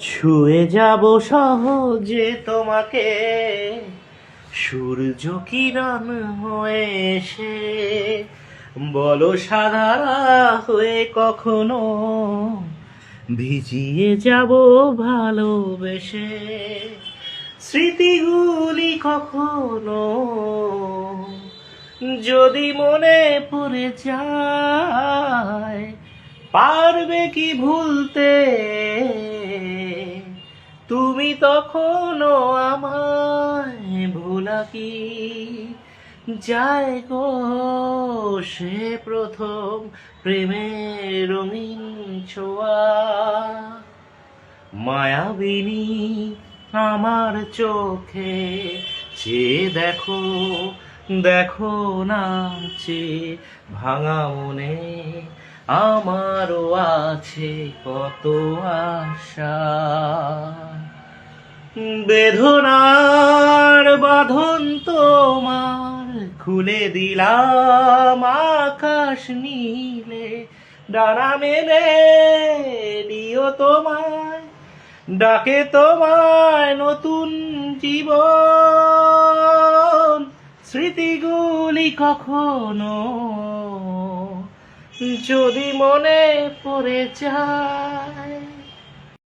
ছুঁয়ে যাব সহজে তোমাকে, সূর্য কিরণ হয়ে এসে বলো সাধারা হয়ে কখনো ভিজিয়ে যাব ভালোবেসে। স্মৃতিগুলি কখনো যদি মনে পড়ে যায়, পারবে কি ভুলতে তুমি তখনও আমায়? ভোলা কি যায় গো সে প্রথম প্রেমের রঙিন ছোঁয়া? মায়াবিনী আমার চোখে চেয়ে দেখো, দেখো নাচে ভাঙা মনে আমারও আছে কত আশা। বেদনার বাঁধন তোমার খুলে দিলাম আকাশ নীলে, ডানা মেলে দিও তোমায়, ডাকে তোমায় নতুন জীবন। স্মৃতিগুলি কখনো যদি মনে পড়ে যায়,